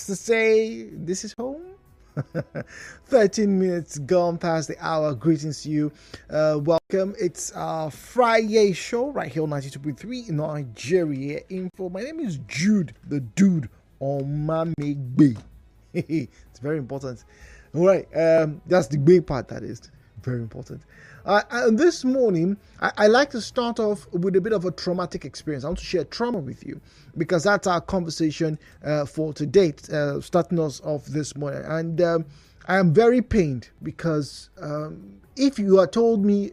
to say this is home. 13 minutes gone past the hour. Greetings to you. Welcome. It's our Friday show right here on 92.3 Nigeriainfo. My name is Jude, the dude on Mamegbe. It's very important. All right. That's the big part, that is. Very important. And this morning, I like to start off with a bit of a traumatic experience. I want to share trauma with you because that's our conversation for today, starting us off this morning. And I am very pained because if you had told me,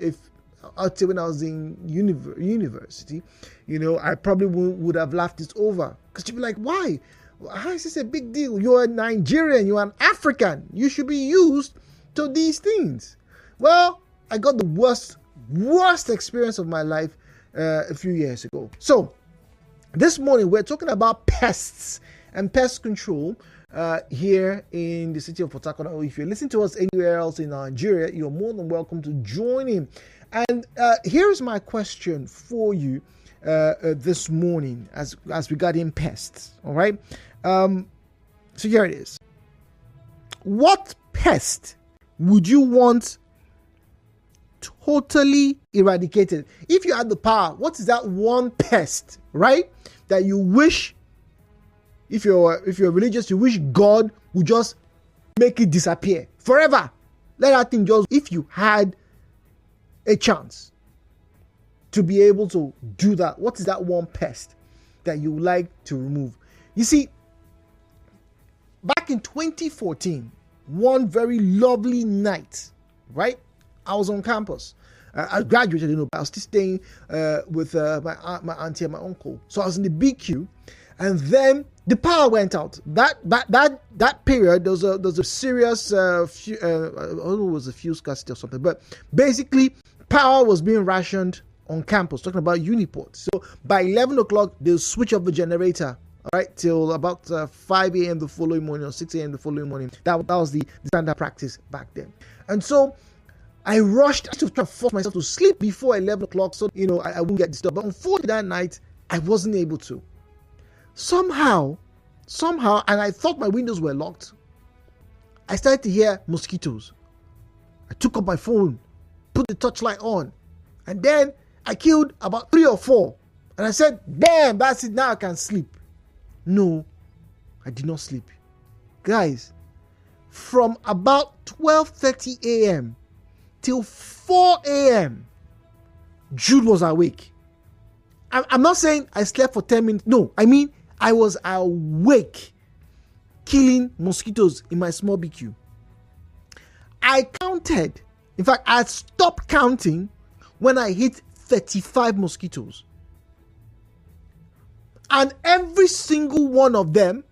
I'd say when I was in university, I probably would have laughed it over. Because you'd be like, why? How is this a big deal? You're a Nigerian, you're an African. You should be used to these things. Well, I got the worst experience of my life a few years ago. So, this morning we're talking about pests and pest control here in the city of Port Harcourt. If you're listening to us anywhere else in Nigeria, you're more than welcome to join in. And here's my question for you this morning as regarding pests. All right. So here it is. What pest would you want totally eradicated? If you had the power, what is that one pest, right, that you wish, if you're religious, you wish God would just make it disappear forever? Let that thing just, if you had a chance to be able to do that, what is that one pest that you would like to remove? You see, back in 2014, one very lovely night, right? I was on campus. I graduated, but I was still staying with my auntie and my uncle. So I was in the BQ, and then the power went out. That period, there was a serious, I don't know, it was a fuse scarcity or something. But basically, power was being rationed on campus. Talking about Uniport. So by 11 o'clock, they'll switch off the generator. All right, till about 5 a.m. the following morning or 6 a.m. the following morning. That was the standard practice back then. And so I rushed to try to force myself to sleep before 11 o'clock so, I wouldn't get disturbed. But unfortunately that night, I wasn't able to. Somehow, and I thought my windows were locked, I started to hear mosquitoes. I took up my phone, put the torchlight on, and then I killed about 3 or 4. And I said, damn, that's it, now I can sleep. No, I did not sleep. Guys, from about 12:30 a.m. till 4 a.m., Jude was awake. I'm not saying I slept for 10 minutes. No, I mean, I was awake, killing mosquitoes in my small BQ. I counted. In fact, I stopped counting when I hit 35 mosquitoes. And every single one of them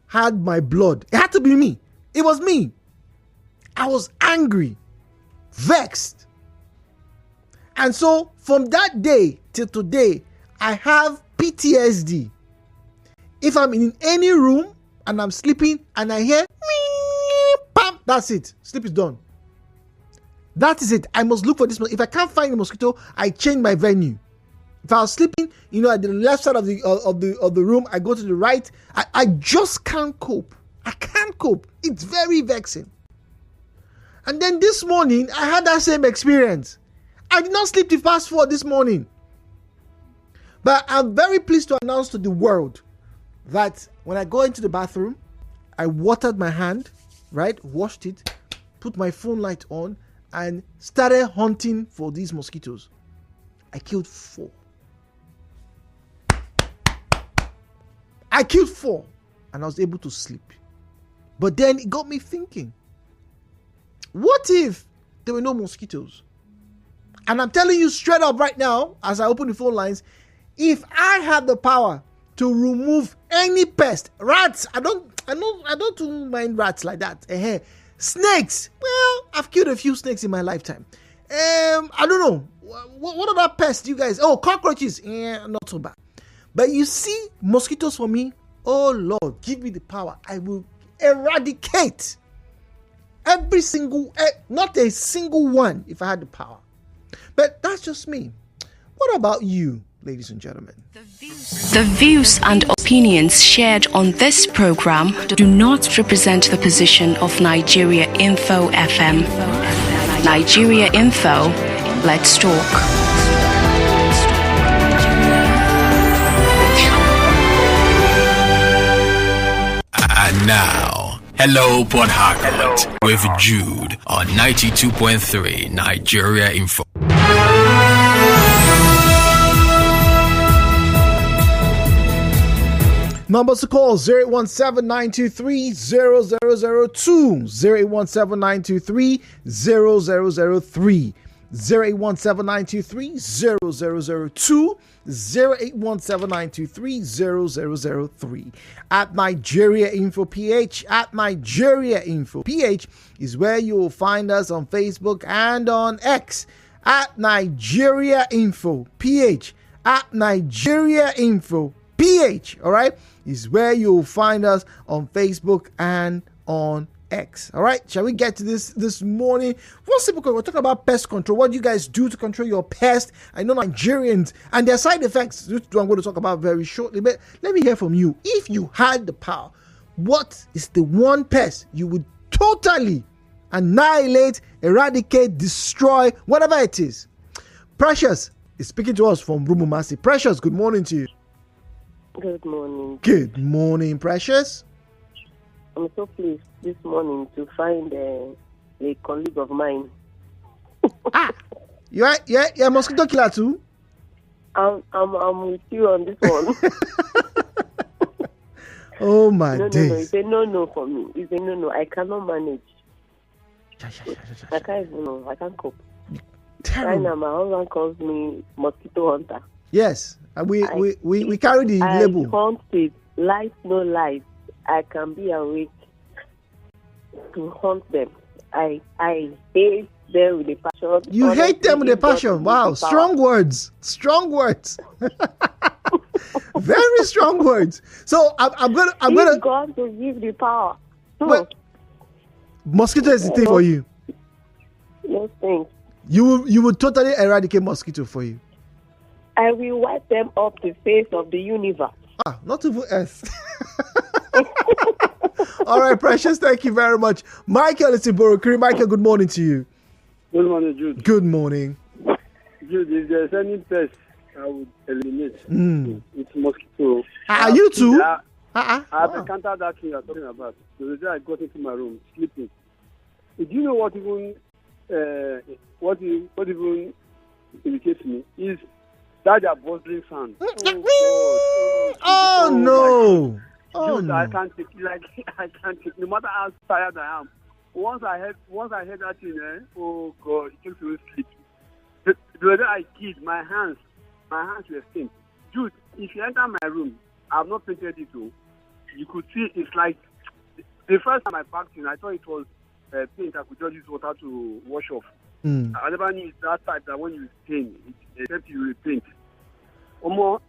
had my blood. It had to be me. It was me. I was angry, vexed. And so from that day till today, I have PTSD. If I'm in any room and I'm sleeping and I hear pam, that's it. Sleep is done. That is it. I must look for this. If I can't find the mosquito, I change my venue. If I was sleeping, at the left side of the room, I go to the right. I just can't cope. I can't cope. It's very vexing. And then this morning, I had that same experience. I did not sleep till past 4 this morning. But I'm very pleased to announce to the world that when I go into the bathroom, I watered my hand, right? Washed it, put my phone light on, and started hunting for these mosquitoes. I killed 4. I killed 4 and I was able to sleep. But then it got me thinking, what if there were no mosquitoes? And I'm telling you straight up right now, as I open the phone lines, if I had the power to remove any pest, rats, I don't mind rats like that. Snakes, well, I've killed a few snakes in my lifetime. I don't know. What other pests you guys? Oh, cockroaches, not so bad. But you see, mosquitoes for me, oh Lord, give me the power. I will eradicate every single, not a single one if I had the power. But that's just me. What about you? ladies and gentlemen. The views and opinions shared on this program do not represent the position of Nigeriainfo FM. Nigeriainfo, let's talk. And now, hello Port Harcourt with Jude on 92.3 Nigeriainfo. Numbers to call 08179230002, 08179230003, 08179230002, 08179230003. At Nigeriainfo PH, at Nigeriainfo PH is where you will find us on Facebook and on X. At Nigeriainfo PH, at Nigeriainfo PH, all right, is where you'll find us on Facebook and on X. All right, shall we get to this morning? One simple question. We're talking about pest control. What do you guys do to control your pest? I know Nigerians and their side effects, which I'm going to talk about very shortly, but let me hear from you. If you had the power, what is the one pest you would totally annihilate, eradicate, destroy, whatever it is? Precious is speaking to us from Rumumasi. Precious, good morning to you. Good morning. Good morning, Precious. I'm so pleased this morning to find a colleague of mine. You're mosquito killer too? I'm with you on this one. Oh my days. No, it's a no for me. It's a no. I cannot manage. I can't even know. I can't cope. Right now, my husband calls me mosquito hunter. Yes, we carry the label. I hunt it. Life, no life. I can be awake to hunt them. I hate them with a passion. You hate them with a passion. Wow, strong words. Strong words. Very strong words. So I'm gonna God to give the power. But mosquito is the thing for you. No thanks. You would totally eradicate mosquito for you. I will wipe them off the face of the universe. Not even Earth. All right, Precious, thank you very much. Michael is in Borokiri. Michael, good morning to you. Good morning, Jude. Good morning. Jude, if there's any pest I would eliminate, it's mosquito. Are you too? I've encountered that thing you're talking about. The day I got into my room, sleeping. Do you know what even irritates me is that bustling sound. Oh no! Dude, I can't take it. I can't take it. No matter how tired I am. Once I heard that thing, oh God, it takes me sleep. The day I killed, my hands were stained. Dude, if you enter my room, I've not painted it too. You could see it's like the first time I packed in, I thought it was paint. I could just use water to wash off. I never knew it's that type that when you stain, it helps you repaint. When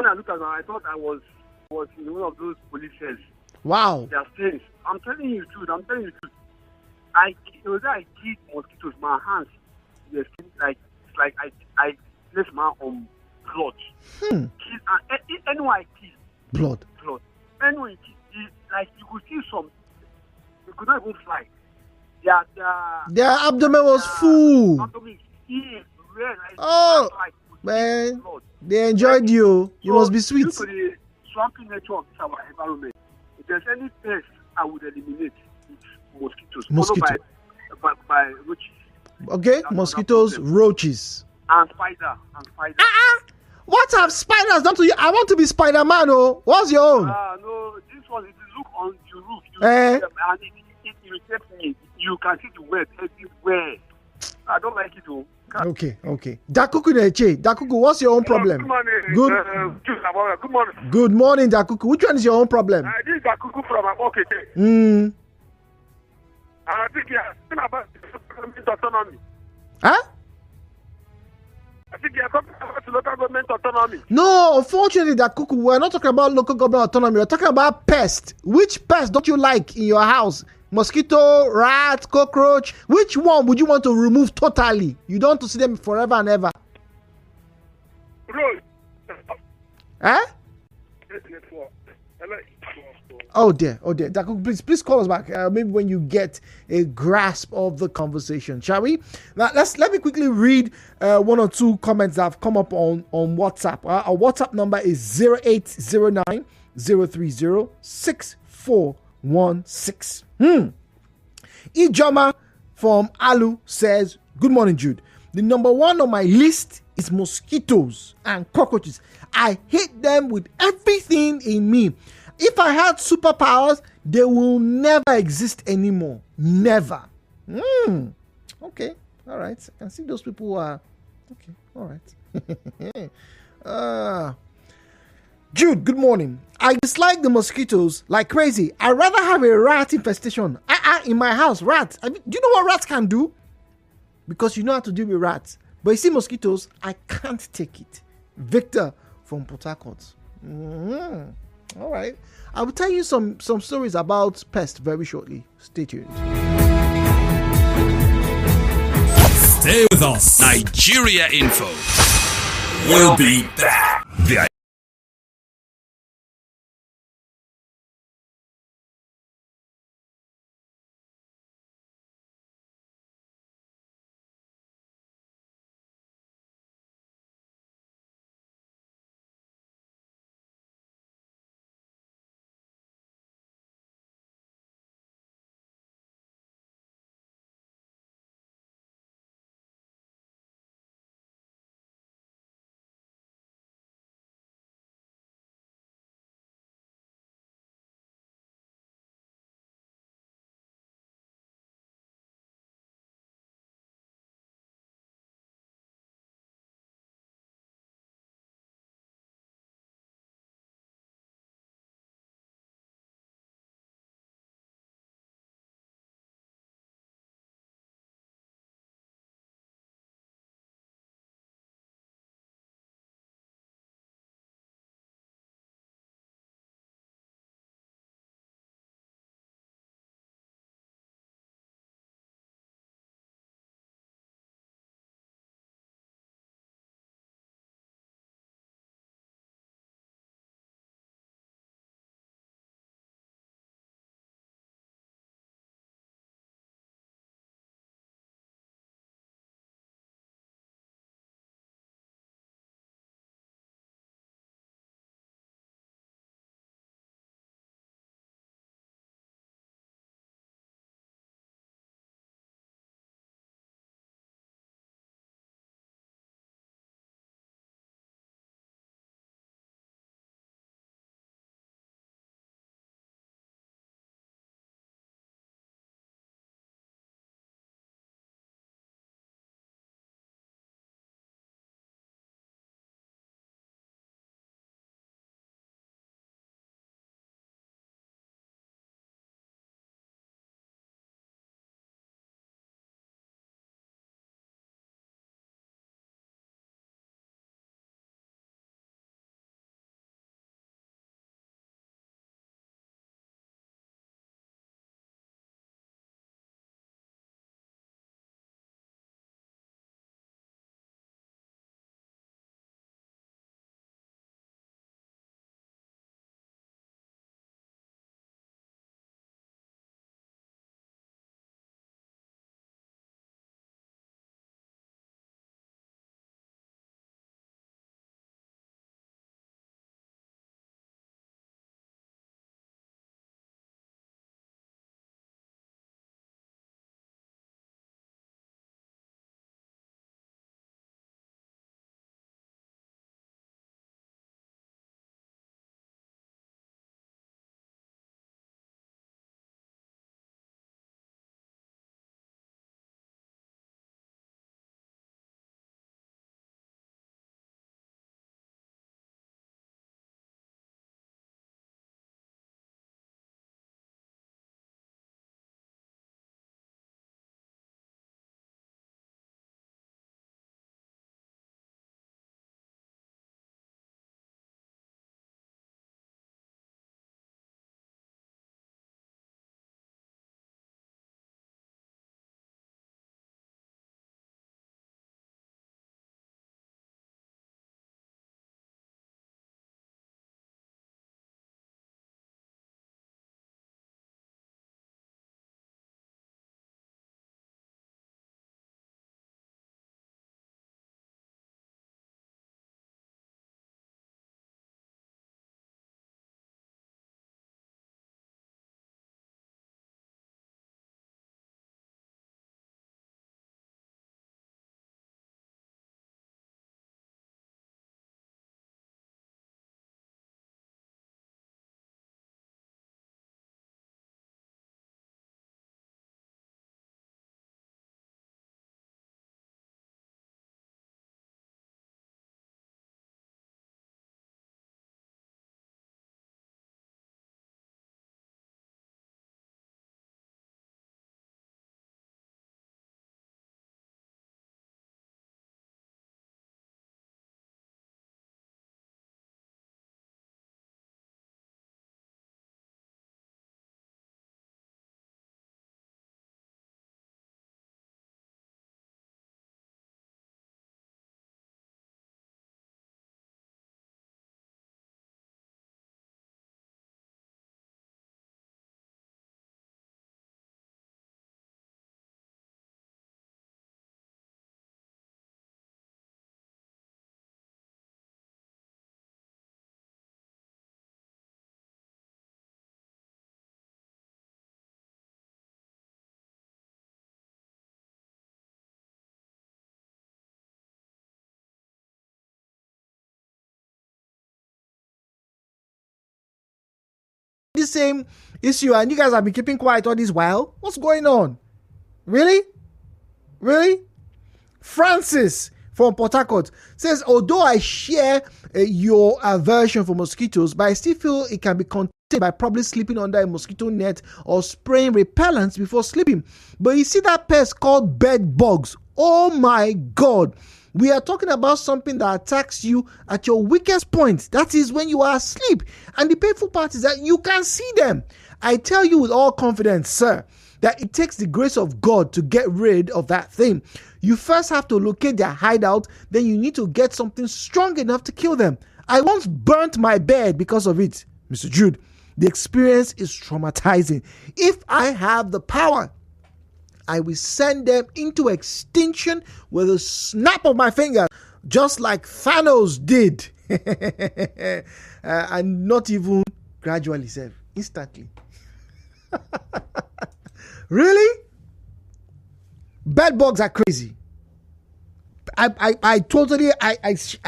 I looked at them, I thought I was in one of those police cells. Wow. They are stains. I'm telling you the truth. It was that I killed mosquitoes. My hands were stained like I placed my on blood. Anyone I killed. Blood. Anyone I killed, like you could see some. They could not even fly. Their abdomen was full. Abdomen is red. Man, they enjoyed you. You must be sweet. Due to the swampy nature of our environment, if there's any pest I would eliminate, it's mosquitoes. Followed by roaches. Okay, mosquitoes, roaches. And spider. What have spiders done to you? I want to be Spider-Man, oh. What's your own? No, this one, if you look on the roof, and it irritates me. You can see the web everywhere. I don't like it, though. Okay. Dakuku Neche. Dakuku, what's your own problem? Good morning. Good morning. Good morning, Dakuku. Which one is your own problem? This is Dakuku from Abokete. I think you're talking about government autonomy. Huh? I think you're talking about local government autonomy. No, unfortunately, Dakuku, we're not talking about local government autonomy. We're talking about pest. Which pest don't you like in your house? Mosquito, rat, cockroach. Which one would you want to remove totally? You don't want to see them forever and ever. Huh? Oh dear. Daku, please call us back. Maybe when you get a grasp of the conversation, shall we? Now let me quickly read one or two comments that have come up on WhatsApp. Our WhatsApp number is 0809 030 6416. Ijoma from Alu says, "Good morning, Jude. The number one on my list is mosquitoes and cockroaches. I hate them with everything in me. If I had superpowers, they will never exist anymore. Never." Okay. All right. I can see those people who are... Okay. All right. Jude, good morning. I dislike the mosquitoes like crazy. I'd rather have a rat infestation. In my house, rats. Do you know what rats can do? Because you know how to deal with rats. But you see mosquitoes, I can't take it. Victor from Port Harcourt. All right. I will tell you some stories about Pest very shortly. Stay tuned. Stay with us. Nigeria Info. We'll be back. The this same issue and you guys have been keeping quiet all this while? What's going on? Really? Francis from Port Harcourt says, although I share your aversion for mosquitoes, but I still feel it can be contained by probably sleeping under a mosquito net or spraying repellents before sleeping. But you see that pest called bed bugs. Oh my God. We are talking about something that attacks you at your weakest point. That is when you are asleep. And the painful part is that you can see them. I tell you with all confidence, sir, that it takes the grace of God to get rid of that thing. You first have to locate their hideout, then you need to get something strong enough to kill them. I once burnt my bed because of it, Mr. Jude. The experience is traumatizing. If I have the power, I will send them into extinction with a snap of my finger, just like Thanos did. And not even gradually, sir, instantly. Really? Bed bugs are crazy. I totally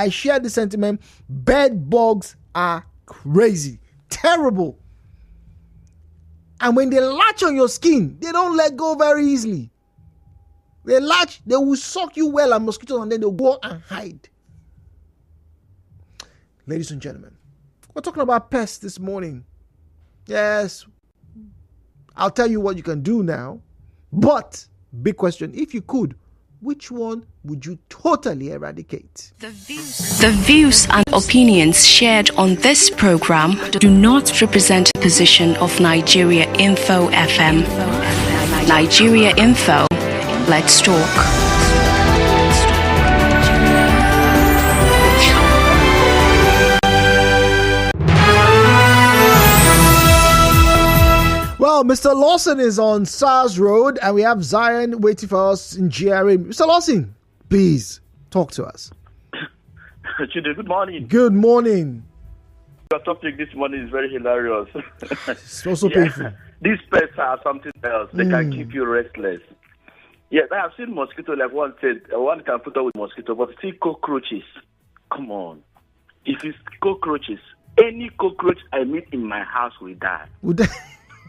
share the sentiment. Bed bugs are crazy. Terrible. And when they latch on your skin, they don't let go very easily. They will suck you well at mosquitoes and then they'll go and hide. Ladies and gentlemen, we're talking about pests this morning. Yes, I'll tell you what you can do now. But, big question, if you could, which one would you totally eradicate? The views and opinions shared on this program do not represent the position of Nigeriainfo FM. Nigeriainfo, let's talk. Well, Mr. Lawson is on SARS Road and we have Zion waiting for us in GRA. Mr. Lawson, please talk to us. Chide, good morning. Good morning. Your topic this morning is very hilarious. It's also painful. These pests are something else. They can keep you restless. Yes, I have seen mosquito, like one said, one can put up with mosquito, but see cockroaches. Come on. If it's cockroaches, any cockroach I meet in my house will die.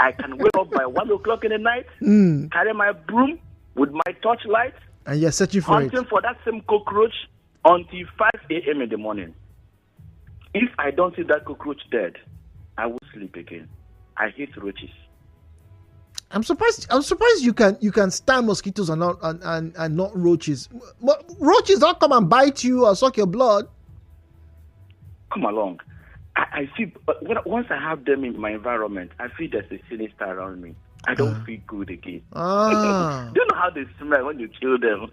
I can wake up by 1 o'clock in the night, carry my broom with my torchlight, and you're searching for hunting for that same cockroach until 5 a.m. in the morning. If I don't see that cockroach dead, I will sleep again. I hate roaches. I'm surprised you can stand mosquitoes and not roaches. Roaches don't come and bite you or suck your blood. Come along. I feel once I have them in my environment, I feel there's a sinister around me. I don't feel good again. Do you know how they smell when you kill them?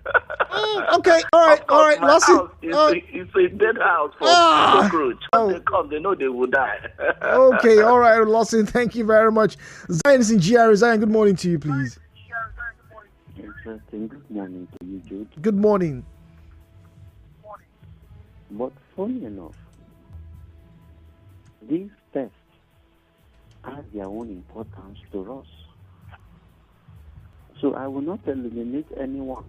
Okay, all right. It's a dead house for cockroach. When they come, they know they will die. Okay, all right, Lawson, thank you very much. Zion is in GR. Zion, good morning to you, please. Interesting. Good morning to you, Jude. Good morning. But funny enough, these pests have their own importance to us. So I will not eliminate anyone.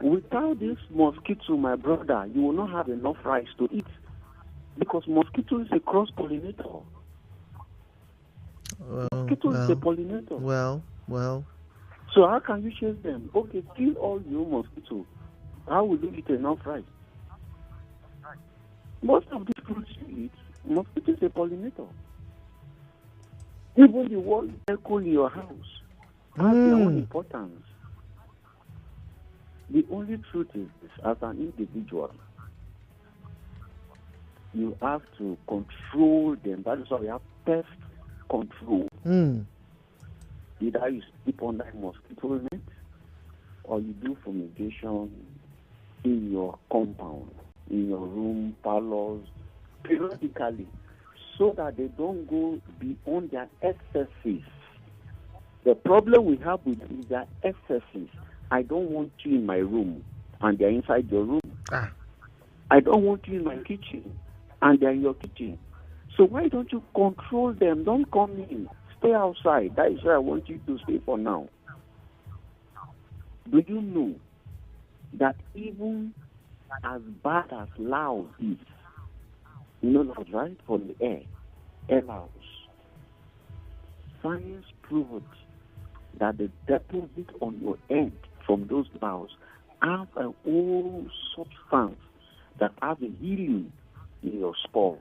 Without this mosquito, my brother, you will not have enough rice to eat. Because mosquito is a cross-pollinator. Mosquito is a pollinator. Well. So how can you chase them? Okay, kill all your mosquitoes. How will you eat enough rice? Most of the fruits you eat, mosquito is a pollinator. Even the one echo in your house has their own importance. The only truth is this, as an individual, you have to control them. That is why we have pest control. Either you sleep under a mosquito net or you do fumigation in your compound, in your room, parlors, periodically, so that they don't go beyond their excesses. The problem we have with is their excesses. I don't want you in my room, and they're inside your room. I don't want you in my kitchen, and they're in your kitchen. So why don't you control them? Don't come in. Stay outside. That is where I want you to stay for now. Do you know that even as bad as loud is, you know loud, right, for the air, allows. Science proved that the deposit on your head from those boughs have a whole substance that has a healing in your skull,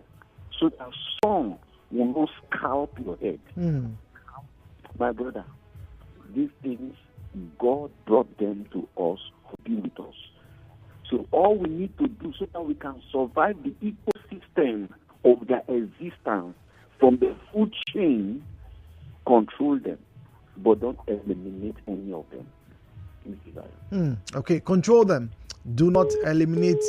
so that sun will not scalp your head. My brother, these things, God brought them to us to be with us. So all we need to do so that we can survive the ecosystem of their existence from the food chain, control them, but don't eliminate any of them. Okay, control them. Do not eliminate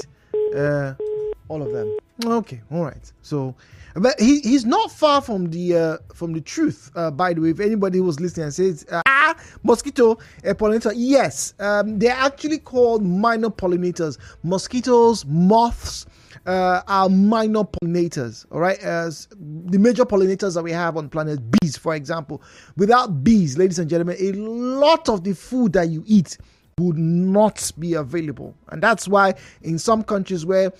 all of them. Okay, all right. So, but he's not far from the truth. By the way, if anybody was listening and says, mosquito pollinator, yes, they're actually called minor pollinators. Mosquitoes, moths are minor pollinators. All right, as the major pollinators that we have on planet, bees, for example. Without bees, ladies and gentlemen, a lot of the food that you eat would not be available. And that's why in some countries where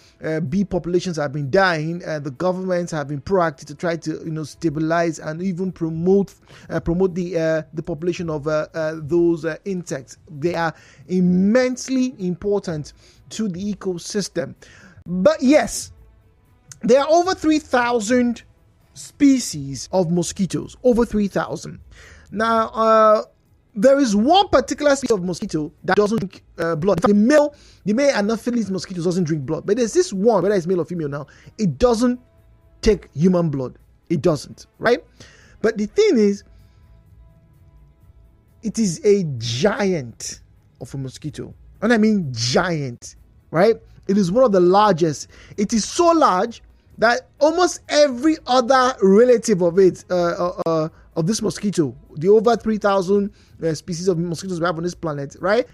bee populations have been dying, the governments have been proactive to try to stabilize and even promote the population of those insects. They are immensely important to the ecosystem. But yes, there are over 3,000 species of mosquitoes. Over 3,000. Now, there is one particular species of mosquito that doesn't drink blood. The male Anopheles mosquito doesn't drink blood. But there's this one, whether it's male or female now, it doesn't take human blood. It doesn't, right? But the thing is, it is a giant of a mosquito. And I mean giant, right? It is one of the largest. It is so large that almost every other relative of it, of this mosquito, the over 3,000 species of mosquitoes we have on this planet, right,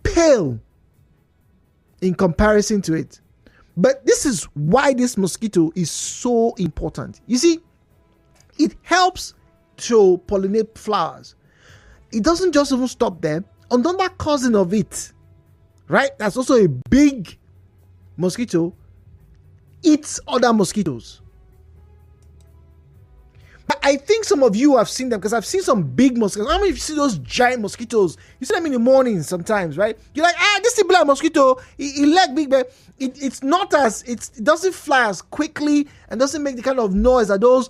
pale in comparison to it. But this is why this mosquito is so important. You see, it helps to pollinate flowers. It doesn't just even stop there. Another cousin of it, right, that's also a big mosquito, eats other mosquitoes. But I think some of you have seen them, because I've seen some big mosquitoes. How many of you see those giant mosquitoes? You see them in the morning sometimes, right? You're like, this is a black mosquito. It like big, but it doesn't fly as quickly and doesn't make the kind of noise that those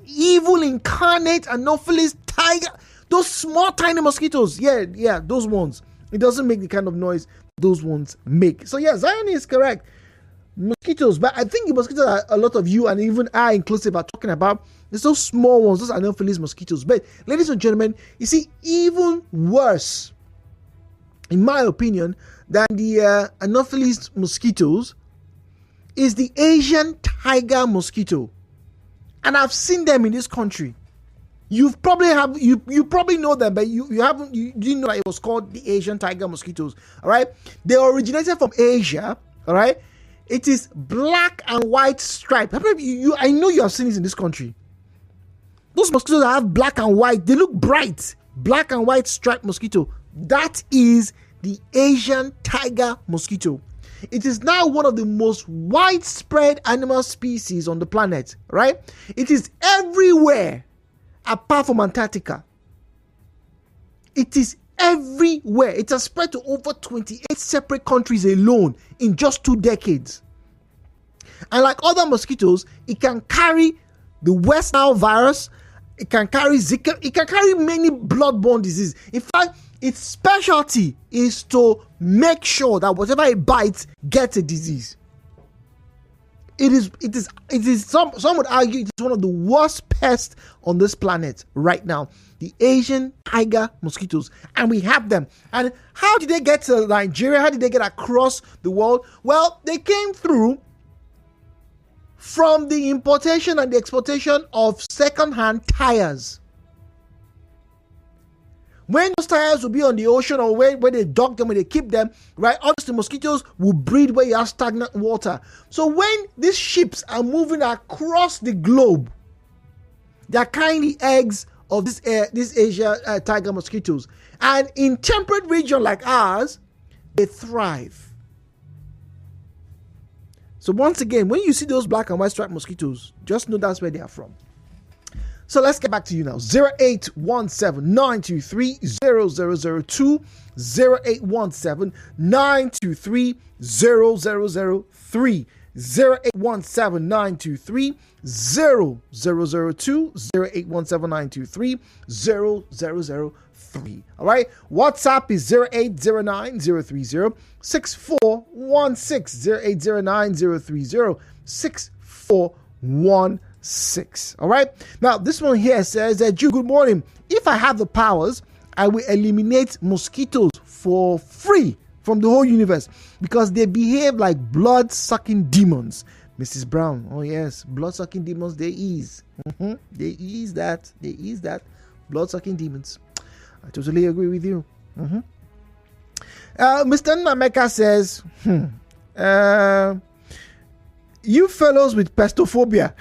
evil incarnate Anopheles tiger, those small tiny mosquitoes. Yeah, those ones. It doesn't make the kind of noise those ones make. So yeah, Zion is correct. Mosquitoes, but I think the mosquitoes that a lot of you and even I inclusive are talking about, there's those small ones, those Anopheles mosquitoes. But ladies and gentlemen, you see, even worse, in my opinion, than the Anopheles mosquitoes is the Asian tiger mosquito. And I've seen them in this country. You probably know them, but you didn't know that it was called the Asian tiger mosquitoes. All right, they originated from Asia. All right, it is black and white striped. I know you have seen it in this country. Those mosquitoes that have black and white, they look bright. Black and white striped mosquito. That is the Asian tiger mosquito. It is now one of the most widespread animal species on the planet. Right? It is everywhere. Apart from Antarctica, it is everywhere. It has spread to over 28 separate countries alone in just 2 decades. And like other mosquitoes, it can carry the West Nile virus, it can carry Zika, it can carry many bloodborne diseases. In fact, its specialty is to make sure that whatever it bites gets a disease. It is some would argue it is one of the worst pests on this planet right now. The Asian tiger mosquitoes. And we have them. And how did they get to Nigeria? How did they get across the world? Well, they came through from the importation and the exportation of second-hand tires. When those tires will be on the ocean or where they dock them, where they keep them, right, obviously mosquitoes will breed where you have stagnant water. So when these ships are moving across the globe, they are carrying the eggs of this Asia tiger mosquitoes. And in temperate region like ours, they thrive. So once again, when you see those black and white striped mosquitoes, just know that's where they are from. So let's get back to you now. 0817-923-0002, 0817-923-0003, 0817-923-0002, 0817-923-0003. All right. WhatsApp is 0809-030-6416, 0809-030-6416. All right. Now, this one here says that, good morning. If I have the powers, I will eliminate mosquitoes for free from the whole universe because they behave like blood-sucking demons. Mrs. Brown, oh yes, blood-sucking demons, they ease. They ease that. Blood-sucking demons. I totally agree with you. Mr. Nameka says, you fellows with pestophobia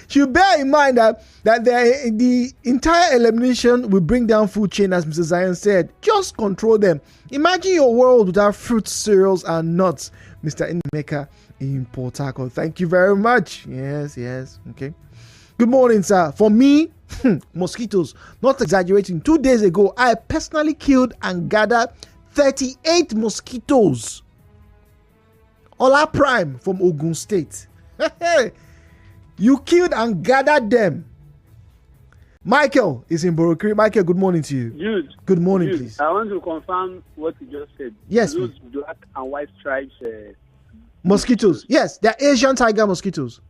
should bear in mind that the entire elimination will bring down food chain, as Mr. Zion said. Just control them. Imagine your world without fruits, cereals, and nuts. Mr. Nameka in Port Harcourt. Thank you very much. Yes. Okay. Good morning, sir. For me, mosquitoes, not exaggerating, 2 days ago, I personally killed and gathered 38 mosquitoes. Ola Prime from Ogun State. You killed and gathered them. Michael is in Borokiri. Michael, good morning to you. Jude. Good morning, please. I want to confirm what you just said. Yes, those please. black and white stripes. Mosquitoes. Yes, they're Asian tiger mosquitoes.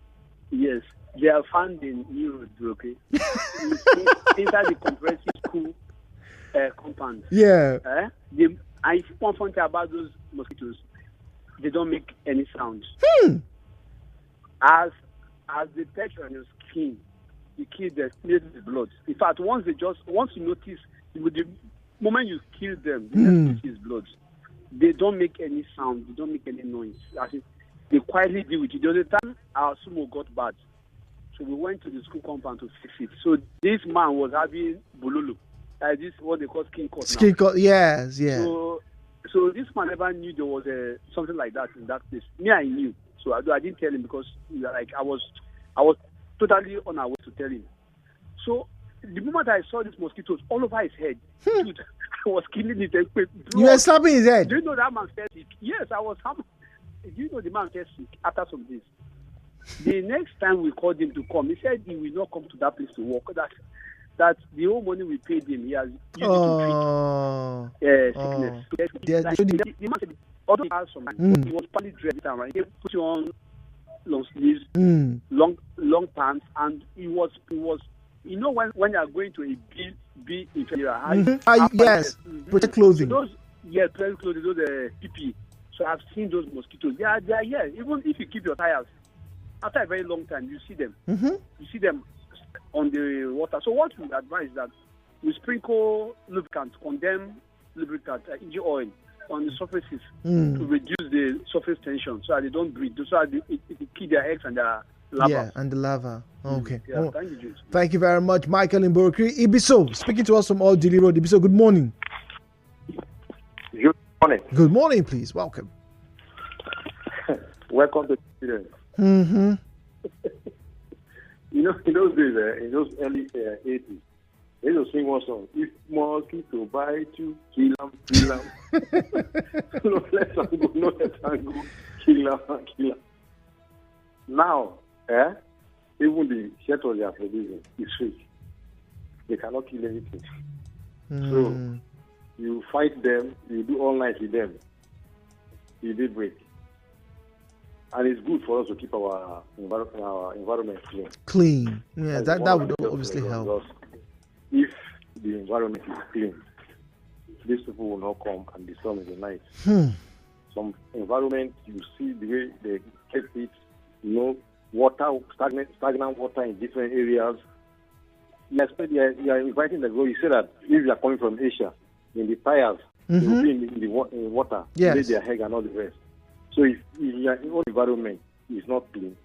Yes, they are found in Europe, okay? Inside the comprehensive school compound. Yeah. And if you want something about those mosquitoes, they don't make any sound. As they touch on your skin, you kill the blood. In fact, once you notice, the moment you kill them, you notice blood. They don't make any sound. They don't make any noise. They quietly deal with it. The other time, our sumo got bad, so we went to the school compound to fix it. So this man was having bululu, this what they call skin cut. Skin cut, yes, yeah. So this man never knew there was something like that in that place. Me, I knew, so I didn't tell him because I was totally unaware to tell him. So the moment I saw these mosquitoes all over his head, dude, I was killing it. You were slapping his head. Do you know that man fell sick? Yes, I was. Do you know the man fell sick after some days? The next time we called him to come, he said he will not come to that place to work. That the whole money we paid him, he has used it to treat sickness. The man said, although he has some money, he was partly dressed every time. He put you on long sleeves, long pants, and he was. You know when you are going to a big inferior, yes, protect clothing. Protect clothing, those PP. So I've seen those mosquitoes. They are here. Even if you keep your tires, after a very long time, you see them. You see them on the water. So what we advise that we sprinkle lubricant, condemn lubricant, engine oil on the surfaces to reduce the surface tension so that they don't breathe. So that it will keep their eggs and their lava. Yeah, and the lava. Okay. Yeah, thank you, Jude. Thank you very much, Michael in Borokiri. Ibiso, speaking to us from Old Delhi Road. Ibiso, good morning. Good morning. Good morning, please. Welcome. Welcome to the students. You know, in those days, in those early 80s, they used to sing one song. If mosquito bite you, kill them. No, let them go, no, let them go. Kill them. Now, even the shelter they are producing is fake. They cannot kill anything. So, you fight them, you do all night with them. You did break. And it's good for us to keep our environment clean. Clean. Yeah, that would obviously help. If the environment is clean, these people will not come and disturb in the night. Some environment, you see the way they keep it, water, stagnant water in different areas. You are inviting the girl. You say that if you are coming from Asia, in the tires, they will be in the water, lay their egg and all the rest. So if your environment is not clean,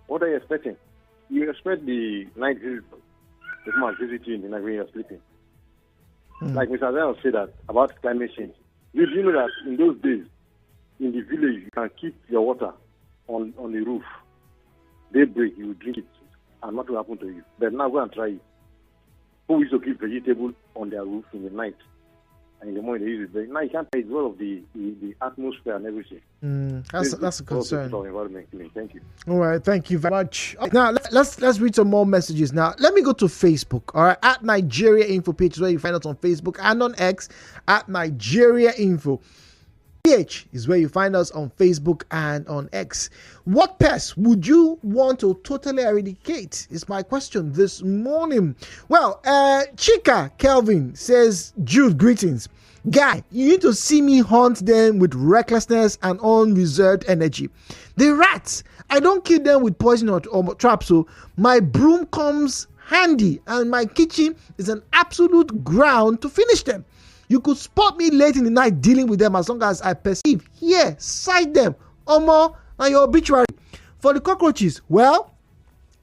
what are you expecting? You expect the night visitor to come and visit you in the night when you are sleeping. Like Mr. Zion said that about climate change. You know that in those days, in the village, you can keep your water on the roof. Daybreak, you will drink it, and nothing will happen to you. But now go and try it. Who used to keep vegetables on their roof in the night? And in the morning, they use it. Now you can't try it because of the atmosphere and everything. That's a concern. Environment. Thank you. All right, thank you very much. Now let's read some more messages. Now let me go to Facebook. All right, at Nigeriainfo page is where you find us on Facebook, and on X at Nigeriainfo. PH is where you find us on Facebook and on X. What pest would you want to totally eradicate? Is my question this morning. Well, Chika Kelvin says, Jude, greetings. Guy, you need to see me hunt them with recklessness and unreserved energy. The rats, I don't kill them with poison or traps, so my broom comes handy, and my kitchen is an absolute ground to finish them. You could spot me late in the night dealing with them as long as I perceive, hear, sight them. Omo, and your obituary. For the cockroaches, well,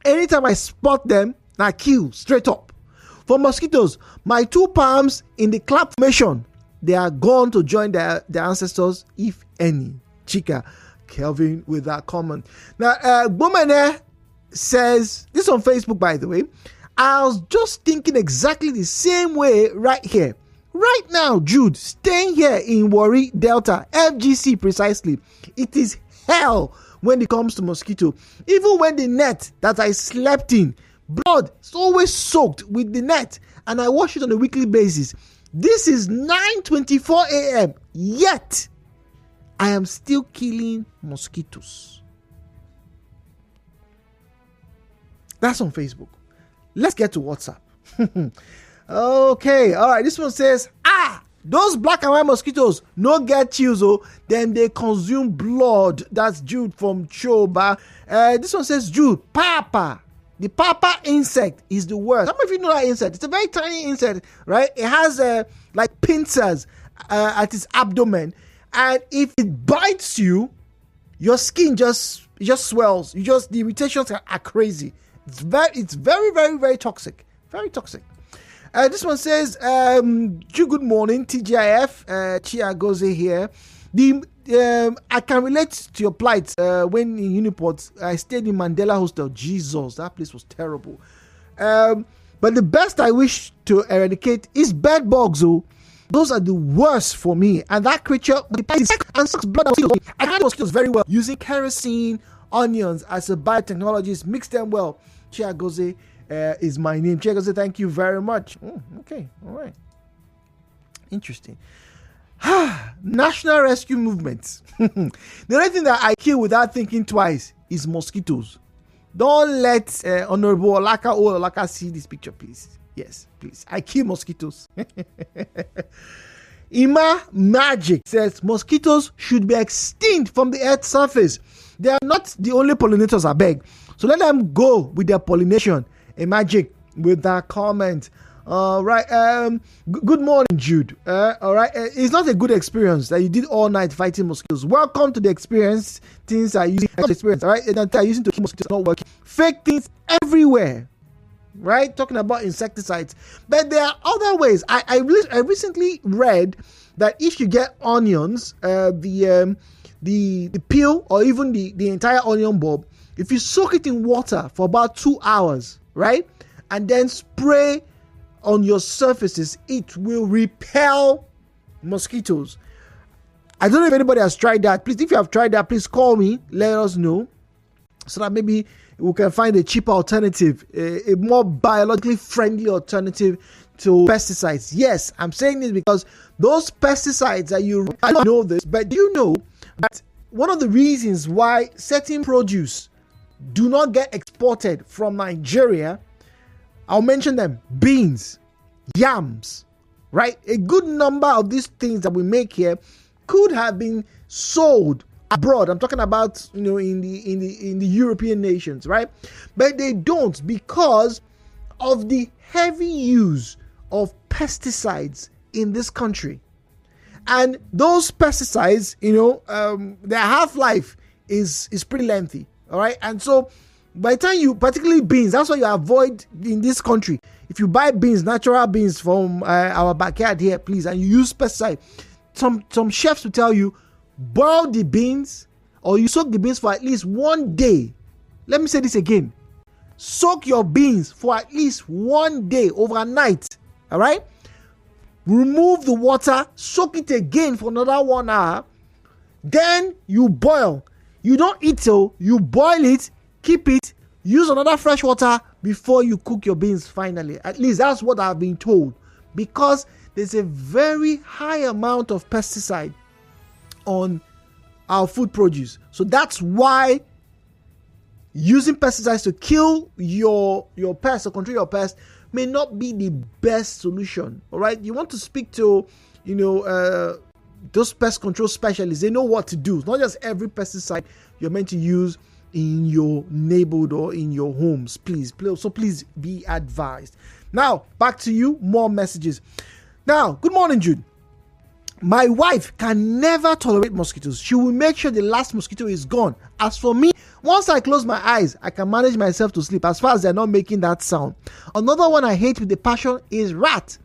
anytime I spot them, I kill straight up. For mosquitoes, my 2 palms in the clap formation, they are gone to join their ancestors, if any. Chika Kelvin with that comment. Now, Bomene says, this on Facebook, by the way, I was just thinking exactly the same way right here. Right now, Jude, staying here in Warri Delta, FGC precisely, it is hell when it comes to mosquito. Even when the net that I slept in, blood is always soaked with the net, and I wash it on a weekly basis. This is 9:24 a.m. Yet, I am still killing mosquitoes. That's on Facebook. Let's get to WhatsApp. Okay, all right. This one says, those black and white mosquitoes no get chills, then they consume blood. That's Jude from Choba. This one says, Jude, Papa. The Papa insect is the worst. Some of you know that insect. It's a very tiny insect, right? It has like pincers at its abdomen, and if it bites you, your skin just swells. The irritations are crazy. It's very, very, very toxic. Very toxic. This one says, good morning, TGIF, Chia Goze here. I can relate to your plight when in Uniport. I stayed in Mandela Hostel. Jesus, that place was terrible. But the best I wish to eradicate is bed bugs. Those are the worst for me. And that creature and sucks blood. I handle mosquitoes very well using kerosene, onions as a biotechnologist. Mix them well. Chia Goze is my name. Chia Goze, thank you very much. Okay, all right. Interesting. National rescue movements. The only thing that I kill without thinking twice is mosquitoes. Don't let Honorable Olaka see this picture, please. Yes, please. I kill mosquitoes. Ima Magic says mosquitoes should be extinct from the earth's surface. They are not the only pollinators, I beg. So let them go with their pollination. A Magic with that comment. All right. Good morning, Jude. All right. It's not a good experience that you did all night fighting mosquitoes. Welcome to the experience. Things are using experience. All right. That are using to kill mosquitoes not working. Fake things everywhere. Right. Talking about insecticides, but there are other ways. I recently read that if you get onions, the peel or even the entire onion bulb, if you soak it in water for about 2 hours, right, and then spray on your surfaces, it will repel mosquitoes. I don't know if anybody has tried that. Please, if you have tried that, please call me, let us know, so that maybe we can find a cheaper alternative, a more biologically friendly alternative to pesticides. Yes, I'm saying this because those pesticides that I don't know this, but do you know that one of the reasons why certain produce do not get exported from Nigeria, I'll mention them: beans, yams, right? A good number of these things that we make here could have been sold abroad. I'm talking about, in the European nations, right? But they don't, because of the heavy use of pesticides in this country. And those pesticides, their half-life is pretty lengthy. All right. And so by the time particularly beans, that's what you avoid in this country. If you buy beans, natural beans from our backyard here, please, and you use pesticide, some chefs will tell you, boil the beans or you soak the beans for at least 1 day. Let me say this again. Soak your beans for at least 1 day overnight. All right. Remove the water, soak it again for another 1 hour. Then you boil. You don't eat it, you boil it, keep it, use another fresh water before you cook your beans finally. At least that's what I've been told. Because there's a very high amount of pesticide on our food produce. So that's why using pesticides to kill your pests or control your pests may not be the best solution. All right, you want to speak to those pest control specialists. They know what to do. It's not just every pesticide you're meant to use in your neighborhood or in your homes. Please be advised. Now back to you. More messages. Now, good morning, Jude. My wife can never tolerate mosquitoes. She will make sure the last mosquito is gone. As for me, once I close my eyes, I can manage myself to sleep as far as they're not making that sound. Another one I hate with a passion is rat.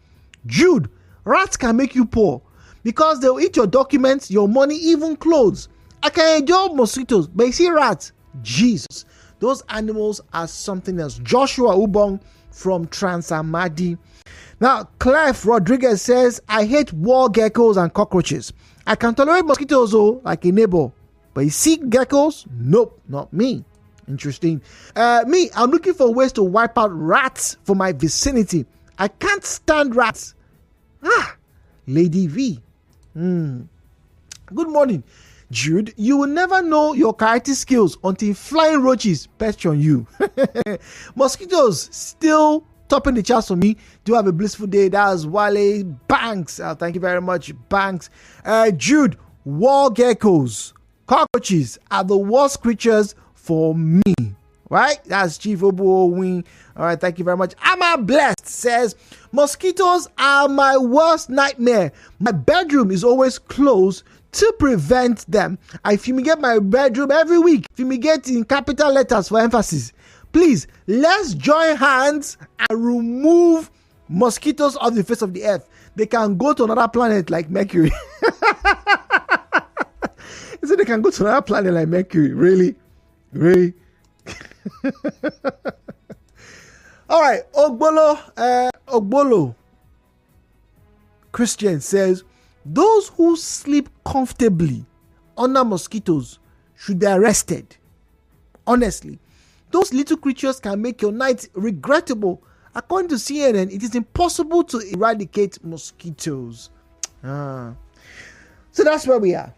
Jude, rats can make you poor because they'll eat your documents, your money, even clothes. I can endure mosquitoes, but you see rats, Jesus, those animals are something else. Joshua Ubong from Transamadi. Now, Clef Rodriguez says, I hate wall geckos and cockroaches. I can tolerate mosquitoes, like a neighbor. But you see geckos? Nope, not me. Interesting. I'm looking for ways to wipe out rats for my vicinity. I can't stand rats. Lady V. Good morning, Jude. You will never know your karate skills until flying roaches perch on you. Mosquitoes still topping the charts for me. Do have a blissful day. That's Wale Banks. Thank you very much, Banks. Jude, wall geckos, cockroaches are the worst creatures for me. Right? That's Chief Obo Wing. All right, thank you very much. Amma Blessed says, mosquitoes are my worst nightmare. My bedroom is always closed to prevent them. I fumigate my bedroom every week. Fumigate in capital letters for emphasis. Please, let's join hands and remove mosquitoes off the face of the earth. They can go to another planet like Mercury. So they can go to another planet like Mercury. Really? Really? All right. Ogbolo Christian says, those who sleep comfortably under mosquitoes should be arrested. Honestly. Those little creatures can make your night regrettable. According to CNN, it is impossible to eradicate mosquitoes. So that's where we are.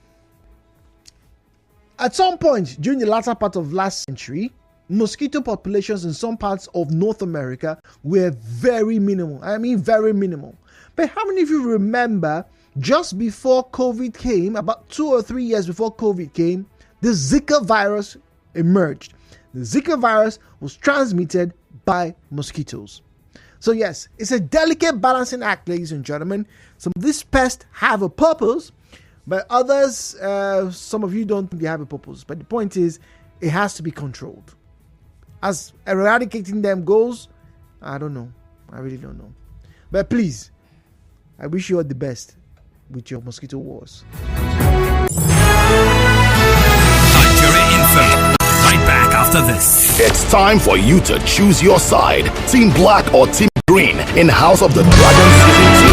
At some point during the latter part of last century, mosquito populations in some parts of North America were very minimal. I mean, very minimal. But how many of you remember just before COVID came, about 2 or 3 years before COVID came, the Zika virus emerged? The Zika virus was transmitted by mosquitoes. So yes, it's a delicate balancing act, ladies and gentlemen. Some of these pests have a purpose, but others, some of you don't think they have a purpose. But the point is, it has to be controlled. As eradicating them goes, I don't know. I really don't know. But please, I wish you all the best with your mosquito wars. Nigeriainfo. Right back after this. It's time for you to choose your side. Team Black or Team Green in House of the Dragon Season 2.